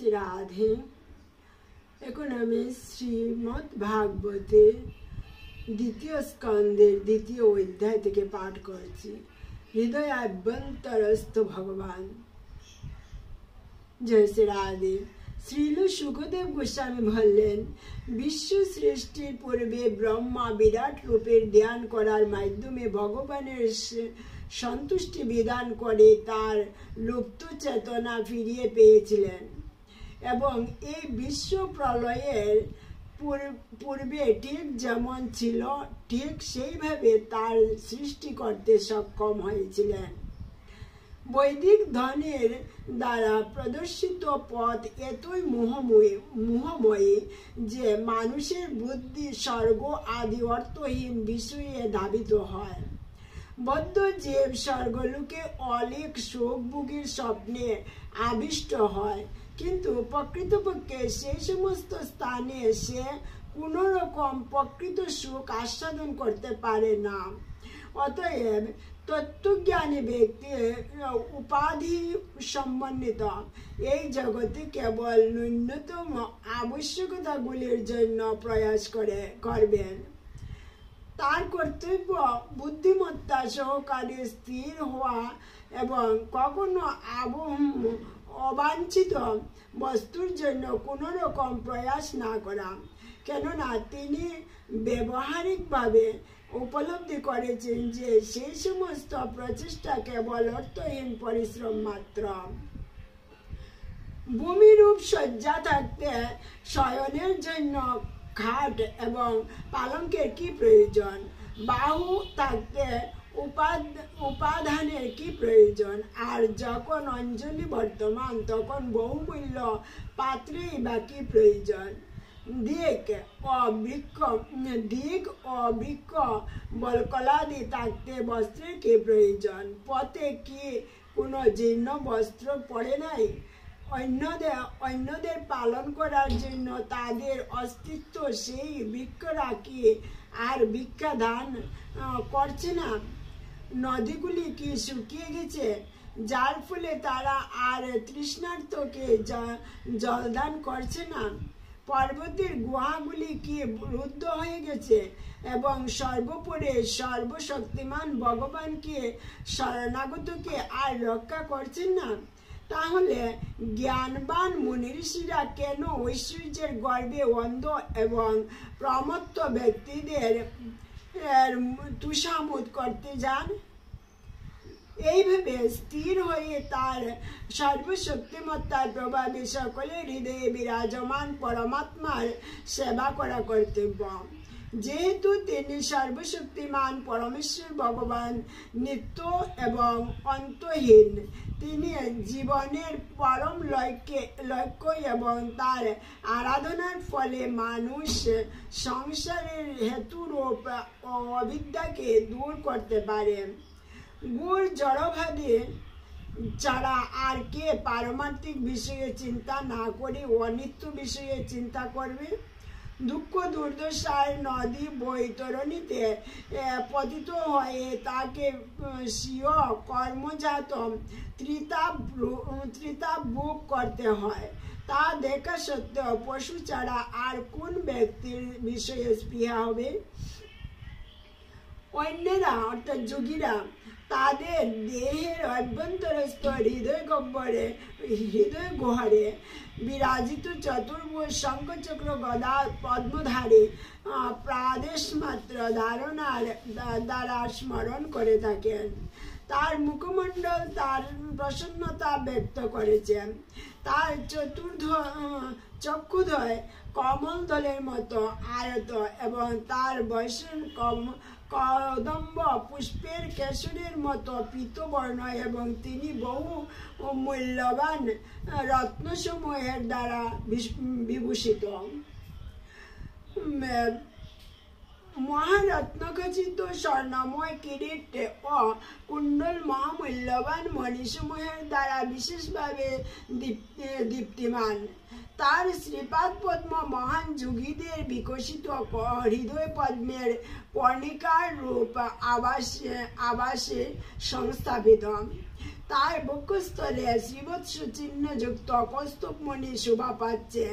শ্রী রাধে। এখন আমি শ্রীমদ্ ভাগবতের দ্বিতীয় স্কন্ধের দ্বিতীয় অধ্যায় থেকে পাঠ করছি। হৃদয় অভ্যন্তরস্থ ভগবান। জয় শ্রী রাধে। শ্রীল সুখদেব গোস্বামী বললেন, বিশ্ব সৃষ্টির পূর্বে ব্রহ্মা বিরাট রূপের ধ্যান করার মাধ্যমে ভগবানের সন্তুষ্টি বিধান করে তার লুপ্ত চেতনা ফিরিয়ে পেয়েছিলেন এবং এই বিশ্ব প্রলয়ের পূর্বে ঠিক যেমন ছিল ঠিক সেইভাবে তার সৃষ্টি করতে সক্ষম হয়েছিলেন। বৈদিক ধনের দ্বারা প্রদর্শিত পথ এতই মোহময়ী যে মানুষের বুদ্ধি স্বর্গ আদি অর্থহীন বিষয়ে ধাবিত হয়। বদ্ধ জীব স্বর্গলোকে অনেক সুখ ভোগের স্বপ্নে আবিষ্ট হয়, কিন্তু প্রকৃতপক্ষে সেই সমস্ত স্থানে সে কোনো রকম প্রকৃত সুখ আস্বাদন করতে পারে না। অতএব তত্ত্বজ্ঞানী ব্যক্তি উপাধি সম্বন্ধিত এই জগতে কেবল ন্যূনতম আবশ্যকতাগুলির জন্য প্রয়াস করবেন। তার কর্তব্য বুদ্ধিমত্তা সহকারে স্থির হওয়া এবং কখনো অবাঞ্ছিত বস্তুর জন্য কোনো রকম প্রয়াস না করা, কেননা তিনি ব্যবহারিকভাবে উপলব্ধি করেছেন যে সেই সমস্ত প্রচেষ্টা কেবল অর্থহীন পরিশ্রম মাত্র। ভূমিরূপ শয্যা থাকতে শয়নের জন্য খাট এবং পালঙ্কের কি প্রয়োজন? বাহু থাকতে উপাদানের কি প্রয়োজন? আর যখন অঞ্জলি বর্তমান তখন বহুমূল্য পাত্রেই বা কি প্রয়োজন? দিক ও বৃক্ষ বলকলাদি থাকতে বস্ত্রের কি প্রয়োজন? পথে কি কোনো জীর্ণ বস্ত্র পড়ে নাই? অন্যদের পালন করার জন্য তাদের অস্তিত্ব সেই বৃক্ষরা কি আর ভিক্ষা দান করছে না? নদীগুলি কি শুকিয়ে গেছে যার ফলে তারা আর তৃষ্ণার্তকে জলদান করছে না? পর্বতের গুহাগুলি কি রুদ্ধ হয়ে গেছে এবং সর্বোপরি সর্বশক্তিমান ভগবানকে শরণাগতকে আর রক্ষা করছেন না? তাহলে জ্ঞানবান মুনিঋষিরা কেন ঐশ্বর্যের গর্বে অন্ধ এবং প্রমত্ত ব্যক্তিদের তুষামোদ করতে যান? এইভাবে স্থির হয়ে তার সর্বশক্তিমত্তার প্রভাবে সকলের হৃদয়ে বিরাজমান পরমাত্মার সেবা করা কর্তব্য। যেহেতু তিনি সর্বশক্তিমান পরমেশ্বর ভগবান নিত্য এবং অন্তহীন, তিনি জীবনের পরম লক্ষ্য এবং তার আরাধনার ফলে মানুষ সংসারের হেতুরূপ অবিদ্যাকে দূর করতে পারে। গুড় জড়ভাবে ছাড়া আর কে পারমার্থিক বিষয়ে চিন্তা না করে অনিত্য বিষয়ে চিন্তা করবে? দুঃখ দুর্দশার নদী বৈতরণীতে পতিত হয়ে তাকে স্বীয় কর্মজাত ত্রিতাপ ভোগ করতে হয়। তা দেখা সত্ত্বেও পশু ছাড়া আর কোন ব্যক্তির বিষয়ে স্পৃহা হবে? অন্যরা অর্থাৎ যোগীরা তাদের দেহের অভ্যন্তরস্থ হৃদয় গুহারে বিরাজিত চতুর্ভুজ শঙ্খচক্র গদা পদ্মধারী প্রাদেশ মাত্র ধারণার দ্বারা স্মরণ করে থাকেন। তার মুখমণ্ডল তার প্রসন্নতা ব্যক্ত করেছেন। তার চক্ষুদ্বয় কমল দলের মতো আয়ত এবং তার বৈষ্ণ কদম্ব পুষ্পের কেশরের মতো পীতবর্ণ এবং তিনি বহু মূল্যবান রত্নসমূহের দ্বারা বিভূষিত। মহারত্নখচিত স্বর্ণময় কিরীট ও কুণ্ডল মহামূল্যবান মণিসমূহের দ্বারা বিশেষভাবে দীপ্তিমান। তার শ্রীপাদ পদ্ম মহান যোগীদের বিকশিত হৃদয় পদ্মের কর্ণিকার রূপ আবাসে সংস্থাপিত। তার বক্ষস্থলে শ্রীবৎস চিহ্নযুক্ত কৌস্তুভমণি শোভা পাচ্ছে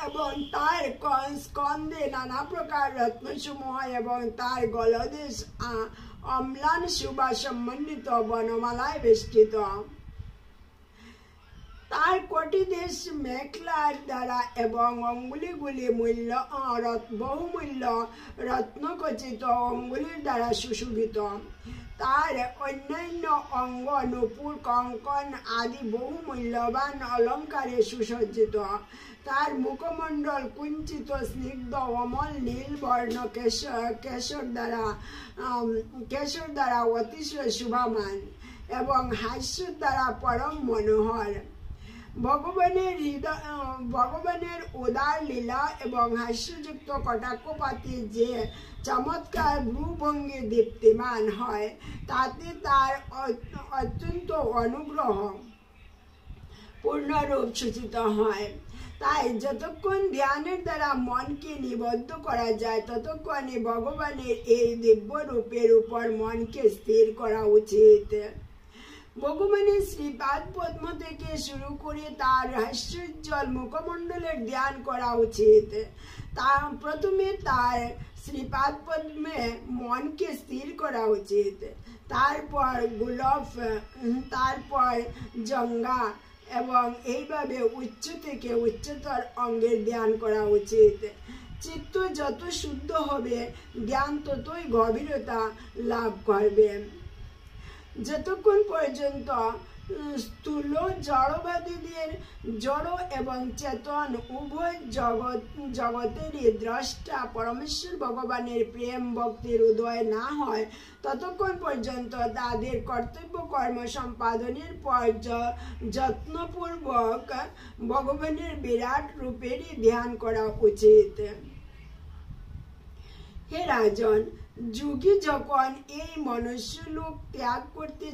এবং তার স্কন্ধে নানা প্রকার রত্নসমূহ এবং তার গলদেশ অম্লান শোভা সম্বন্ধিত বনমালায় বেষ্টিত। তার কটিদেশ মেখলার দ্বারা এবং অঙ্গুলিগুলি বহুমূল্য রত্নখচিত অঙ্গুলির দ্বারা সুশোভিত। তার অন্যান্য অঙ্গ নূপুর কঙ্কন আদি বহু মূল্যবান অলঙ্কারে সুসজ্জিত। তার মুখমণ্ডল কুঞ্চিত স্নিগ্ধ অমল নীল বর্ণ কেশর দ্বারা অতিশয় শোভামান এবং হাস্য দ্বারা পরম মনোহর। ভগবানের উদার লীলা এবং হাস্যযুক্ত কটাক্ষপাতে যে চমৎকার ভ্রুভঙ্গি দীপ্তিমান হয় তাতে তার অত্যন্ত অনুগ্রহ পূর্ণরূপ সূচিত হয়। তাই যতক্ষণ ধ্যানের দ্বারা মনকে নিবদ্ধ করা যায় ততক্ষণে ভগবানের এই দিব্য রূপের উপর মনকে স্থির করা উচিত। ভগবানের শ্রীপাদ পদ্ম থেকে শুরু করে তার হাস্যোজ্জ্বল মুখমণ্ডলের ধ্যান করা উচিত। প্রথমে তার শ্রীপাদ পদ্মে মনকে স্থির করা উচিত, তারপর গোলফ, তারপর জঙ্ঘা এবং এইভাবে উচ্চ থেকে উচ্চতর অঙ্গের ধ্যান করা উচিত। চিত্ত যত শুদ্ধ হবে ধ্যান ততই গভীরতা লাভ করবে। যতক্ষণ পর্যন্ত স্থূল জড়বাদীদের জড় এবং চেতন উভয় জগতেরই দ্রষ্টা পরমেশ্বর ভগবানের প্রেম ভক্তির উদয় না হয় ততক্ষণ পর্যন্ত তাদের কর্তব্য কর্ম সম্পাদনের পর যত্নপূর্বক ভগবানের বিরাট রূপেরই ধ্যান করা উচিত। হে রাজন, যোগী যখন এই মনুষ্যলোক ত্যাগ করতে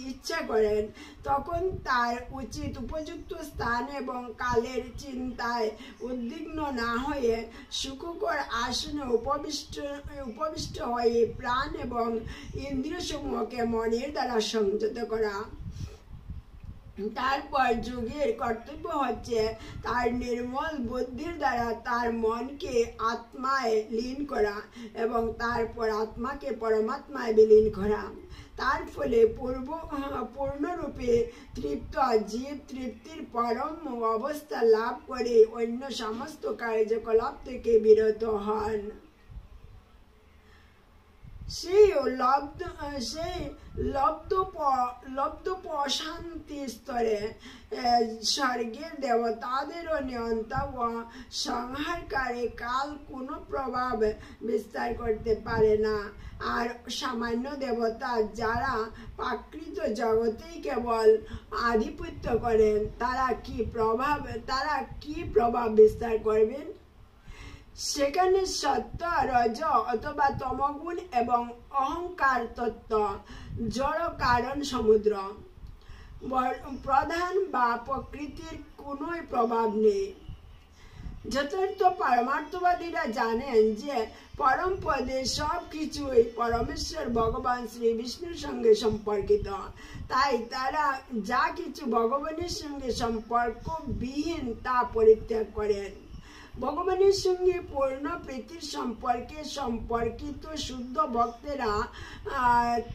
ইচ্ছা করেন তখন তার উচিত উপযুক্ত স্থান এবং কালের চিন্তায় উদ্বিগ্ন না হয়ে সুখকর আসনে উপবিষ্ট হয়ে প্রাণ এবং ইন্দ্রিয়সমূহকে মনের দ্বারা সংযত করা। তারপর যোগীর কর্তব্য হচ্ছে তার নির্মল বুদ্ধির দ্বারা তার মনকে আত্মায় লীন করা এবং তারপর আত্মাকে পরমাত্মায় বিলীন করা। তার ফলে পূর্ণরূপে তৃপ্ত জীব তৃপ্তির পরম অবস্থা লাভ করে অন্য সমস্ত কার্যকলাপ থেকে বিরত হন। সেই লব্ধ প্রশান্তি স্তরে স্বর্গের দেবতাদেরও নিয়ন্তা ও সংহারকারী কাল কোনো প্রভাব বিস্তার করতে পারে না। আর সামান্য দেবতা যারা প্রাকৃত জগতেই কেবল আধিপত্য করেন তারা কি প্রভাব বিস্তার করবেন? সেখানে সত্য, রজ অথবা তমগুণ এবং অহংকার তত্ত্ব জড় কারণ সমুদ্র প্রধান বা প্রকৃতির কোনো প্রভাব নেই। যথার্থ পরমার্থবাদীরা জানেন যে পরম পদে সব কিছুই পরমেশ্বর ভগবান শ্রী বিষ্ণুর সঙ্গে সম্পর্কিত। তাই তারা যা কিছু ভগবানের সঙ্গে সম্পর্কবিহীন তা পরিত্যাগ করেন। ভগবানের সঙ্গে পূর্ণ প্রীতির সম্পর্কিত শুদ্ধ ভক্তেরা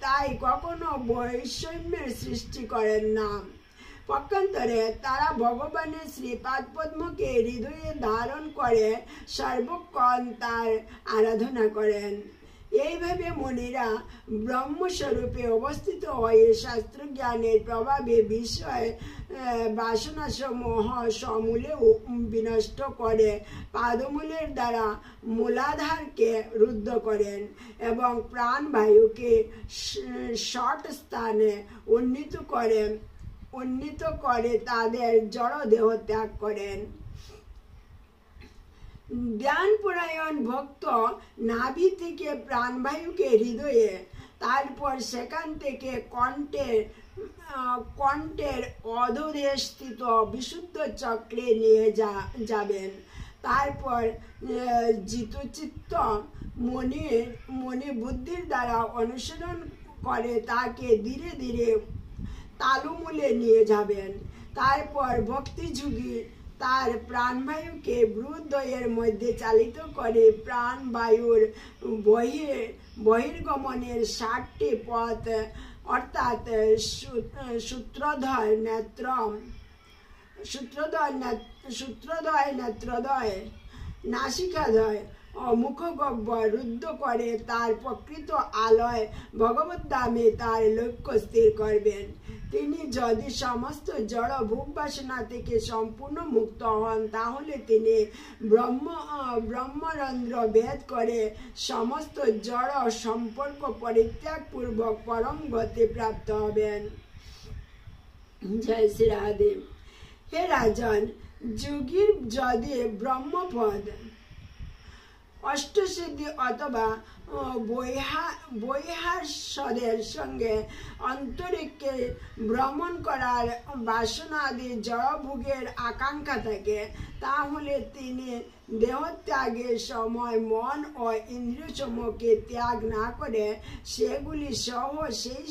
তাই কখনো বৈষম্যের সৃষ্টি করেন না। পক্ষান্তরে তারা ভগবানের শ্রীপাদ পদ্মকে হৃদয়ে ধারণ করে সর্বক্ষণ তার আরাধনা করেন। এইভাবে মুনিরা ব্রহ্মস্বরূপে অবস্থিত হয়ে শাস্ত্রজ্ঞানের প্রভাবে বিষয় বাসনাসমূহ সমূলে বিনষ্ট করে পাদমূলের দ্বারা মূলাধারকে রুদ্ধ করেন এবং প্রাণবায়ুকে ষট স্থানে উন্নীত করে তাদের জড় দেহ ত্যাগ করেন। ধ্যানপরায়ণ ভক্ত নাভি থেকে প্রাণবায়ুকে হৃদয়ে, তারপর সেখান থেকে কণ্ঠের অধোদেশ স্থিত বিশুদ্ধ চক্রে নিয়ে যাবেন। তারপর জিতচিত্ত মনে বুদ্ধির দ্বারা অনুসরণ করে তাকে ধীরে ধীরে তালুমূলে নিয়ে যাবেন। তারপর ভক্তিযোগী তার প্রাণবায়ুকে ব্রুদ্বয়ের মধ্যে চালিত করে প্রাণবায়ুর বহির্গমনের 60টি পথ অর্থাৎ সূত্রধয়, নেত্রদ্বয়, নাসিকাদ্বয় ও মুখগহ্বর রুদ্ধ করে তার প্রকৃত আলয় ভগবত ধামে তার লক্ষ্য স্থির করবেন। তিনি যদি সমস্ত জড় ভোগ বাসনা থেকে সম্পূর্ণ মুক্ত হন, তাহলে তিনি ব্রহ্মরন্ধ্র ভেদ করে সমস্ত জড় সম্পর্ক পরিত্যাগ পূর্বক পরম গতি প্রাপ্ত হবেন। জয় শ্রী রাধে। হে রাজন, যোগীর যদি ব্রহ্মপদ, অষ্টসিদ্ধি অথবা বৈহার্যদের সঙ্গে অন্তরিক্ষে ভ্রমণ করার বাসনাদি জড়ভোগের আকাঙ্ক্ষা থাকে, তাহলে তিনি দেহত্যাগের সময় মন ও ইন্দ্রিয়সমূহকে ত্যাগ না করে সেগুলি সহ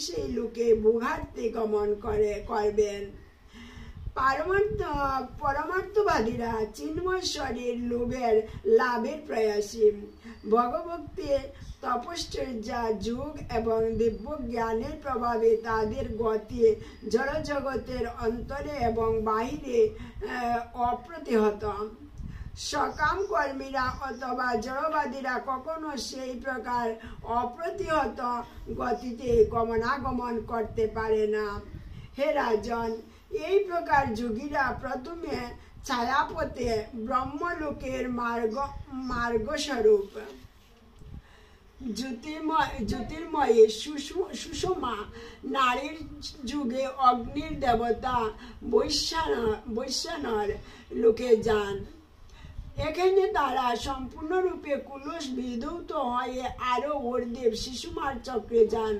সেই লোকে ভোগার্থে গমন করবেন। পরমার্থবাদীরা চিন্ময় শরীর লাভের প্রয়াসী। ভগবক্তি, তপশ্চর্যা, যোগ এবং দিব্য জ্ঞানের প্রভাবে তাদের গতি জড়জগতের অন্তরে এবং বাহিরে অপ্রতিহত। সকাম কর্মীরা অথবা জড়বাদীরা কখনো সেই প্রকার অপ্রতিহত গতিতে গমনাগমন করতে পারে না। হে রাজন, এই প্রকার যোগীরা প্রথমে ছায়াপথে ব্রহ্মলোকের মার্গস্বরূপ জ্যোতির্ময়ী সুষমা নারীর যুগে অগ্নির দেবতা বৈশ্যানর লোকে যান। এখানে তারা সম্পূর্ণরূপে কুলস বিধৌত হয়ে আরো ঊর্ধ্বে শিশুমার চক্রে যান।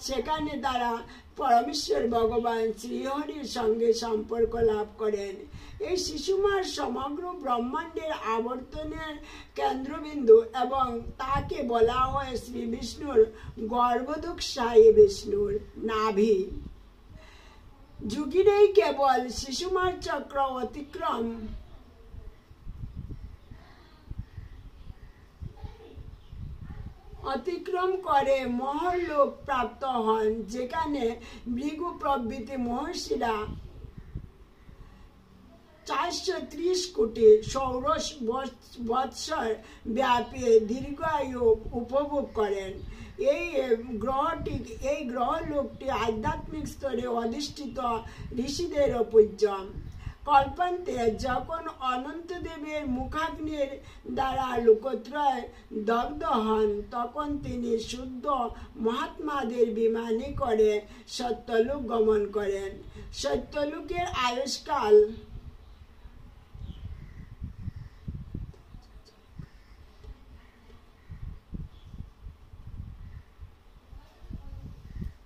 সেখানে তারা পরমেশ্বর ভগবান শ্রীহরির সঙ্গে সম্পর্ক লাভ করেন। এই শিশুমার সমগ্র ব্রহ্মাণ্ডের আবর্তনের কেন্দ্রবিন্দু এবং তাকে বলা হয় শ্রী বিষ্ণুর গর্ভোদকশায়ী বিষ্ণুর নাভি। যোগীরাই কেবল শিশুমার চক্র অতিক্রম করে মহরলোক প্রাপ্ত হন, যেখানে ভৃগু প্রভৃতি মহর্ষিরা 430 কোটি সৌরশ বৎসর ব্যাপী দীর্ঘায়ু উপভোগ করেন। এই গ্রহলোকটি আধ্যাত্মিক স্তরে অধিষ্ঠিত ঋষিদের পূজ্য। কল্পান্তে যখন অনন্তদেবের মুখাগ্নির দ্বারা লোকত্রয় দগ্ধ হন, তখন তিনি শুদ্ধ মহাত্মাদের বিমানে করে সত্যলোক গমন করেন। সত্যলোকের আয়ুষ্কাল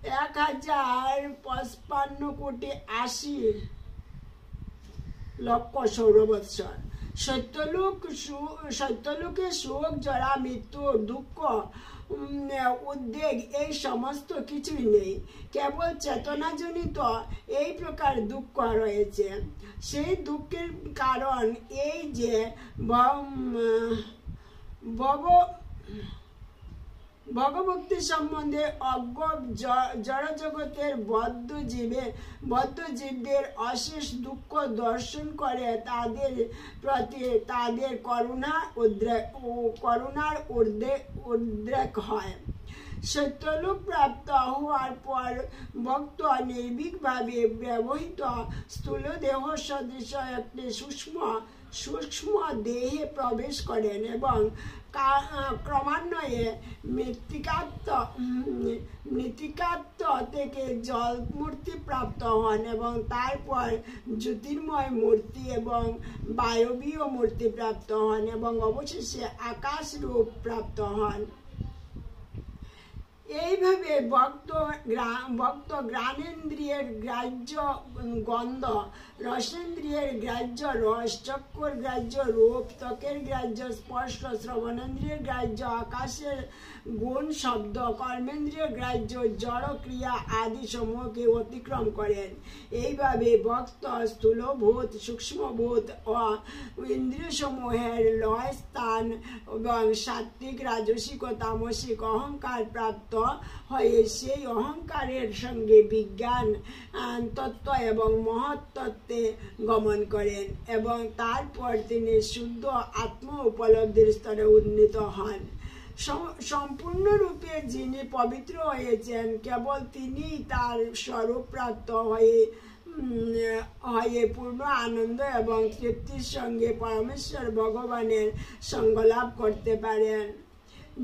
1055 কোটি 80 লক্ষ সৌরবৎসর। সত্যলোকে সুখ, জরা, মৃত্যু, দুঃখ, উদ্বেগ এই সমস্ত কিছুই নেই। কেবল চেতনাজনিত এই প্রকার দুঃখ রয়েছে। সেই দুঃখের কারণ এই যে ভগবক্তি সম্বন্ধে অজ্ঞ জড়জগতের বদ্ধ জীবদের অশেষ দুঃখ দর্শন করে তাদের প্রতি তাদের করুণার উদ্রেক হয়। সত্যলোক প্রাপ্ত হওয়ার পর ভক্ত নির্ভীকভাবে ব্যবহৃত স্থূল দেহ সদৃশ একটি সূক্ষ্ম দেহে প্রবেশ করেন এবং ক্রমান্বয়ে মৃত্তিকাত্ম থেকে জল মূর্তি প্রাপ্ত হন এবং তারপর জ্যোতির্ময় মূর্তি এবং বায়বীয় মূর্তি প্রাপ্ত হন এবং অবশেষে আকাশ রূপ প্রাপ্ত হন। এইভাবে ভক্ত ঘ্রাণেন্দ্রিয়ের গ্রাহ্য গন্ধ, রসেন্দ্রিয়ের গ্রাহ্য রস, চক্ষুর গ্রাহ্য রূপ, ত্বকের গ্রাহ্য স্পর্শ, শ্রবণেন্দ্রিয়ের গ্রাহ্য আকাশের গুণ শব্দ, কর্মেন্দ্রিয় গ্রাহ্য জড় ক্রিয়া আদি সমূহকে অতিক্রম করেন। এইভাবে ভক্ত স্থূলভূত, সূক্ষ্মভূত ও ইন্দ্রিয় সমূহের লয় স্থান এবং সাত্ত্বিক, রাজসিক ও তামসিক অহংকার প্রাপ্ত হয়ে সেই অহংকারের সঙ্গে বিজ্ঞান তত্ত্ব এবং মহৎ তত্ত্বে গমন করেন এবং তারপর তিনি শুদ্ধ আত্ম উপলব্ধির স্তরে উন্নীত হন। সম্পূর্ণরূপে যিনি পবিত্র হয়েছেন, কেবল তিনিই তার স্বরূপ প্রাপ্ত হয়ে পূর্ণ আনন্দ এবং তৃপ্তির সঙ্গে পরমেশ্বর ভগবানের সঙ্গ লাভ করতে পারেন।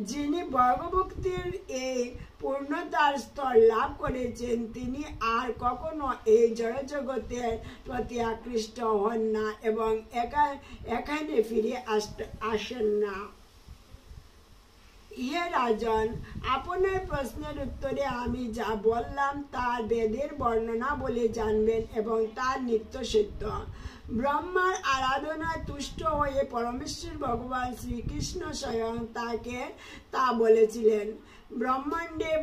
যিনি ভগভক্তির এই পূর্ণতার স্তর লাভ করেছেন, তিনি আর কখনো এই জড়জগতের প্রতি আকৃষ্ট হন না এবং এখানে ফিরে আসেন না। হে রাজন, আপনার প্রশ্নের উত্তরে আমি যা বললাম তা বেদের বর্ণনা বলে জানবেন এবং তার নিত্য সত্য। ব্রহ্মার আরাধনায় তুষ্ট হয়ে পরমেশ্বর ভগবান শ্রীকৃষ্ণ স্বয়ং তাকে তা বলেছিলেন। ব্রহ্মাণ্ডে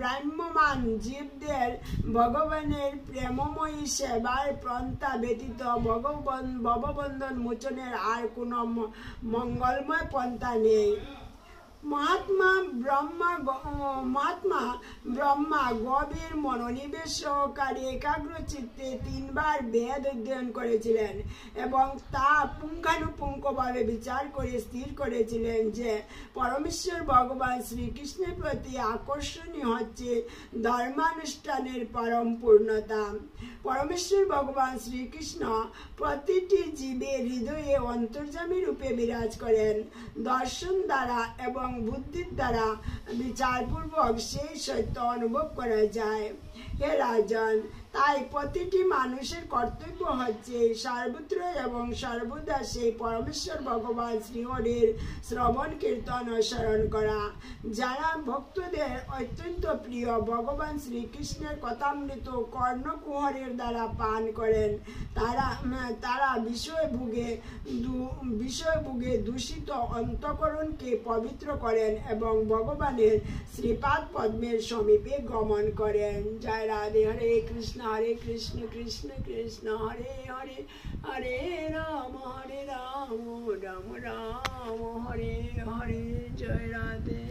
ব্রাহ্মমান জীবদের ভগবানের প্রেমময়ী সেবার পন্থা ব্যতীত ভববন্ধন মোচনের আর কোনো মঙ্গলময় পন্থা নেই। মহাত্মা ব্রহ্মা গভীর মনোনিবেশ সহকারে একাগ্র চিত্তে 3 বার বেদ অধ্যয়ন করেছিলেন এবং তা পুঙ্খানুপুঙ্খভাবে বিচার করে স্থির করেছিলেন যে পরমেশ্বর ভগবান শ্রীকৃষ্ণের প্রতি আকর্ষণীয় হচ্ছে ধর্মানুষ্ঠানের পরম পূর্ণতা। পরমেশ্বর ভগবান শ্রীকৃষ্ণ প্রতিটি জীবের হৃদয়ে অন্তর্যামী রূপে বিরাজ করেন। দর্শন দ্বারা এবং বুদ্ধির দ্বারা বিচারপূর্বক সেই সত্য অনুভব করা যায়। হে রাজন, তাই প্রতিটি মানুষের কর্তব্য হচ্ছে সর্বত্র এবং সর্বদা সেই পরমেশ্বর ভগবান শ্রীহরির শ্রবণ কীর্তন ও স্মরণ করা। যারা ভক্তদের অত্যন্ত প্রিয় ভগবান শ্রীকৃষ্ণের কথামৃত কর্ণকুহরের দ্বারা পান করেন, তারা বিষয়ভোগে দূষিত অন্তঃকরণকে পবিত্র করেন এবং ভগবানের শ্রীপাদ পদ্মের সমীপে গমন করেন। জয় রাধে। হরে কৃষ্ণ কৃষ্ণ কৃষ্ণ হরে হরে, হরে রাম রাম রাম হরে হরে। জয় রাধে।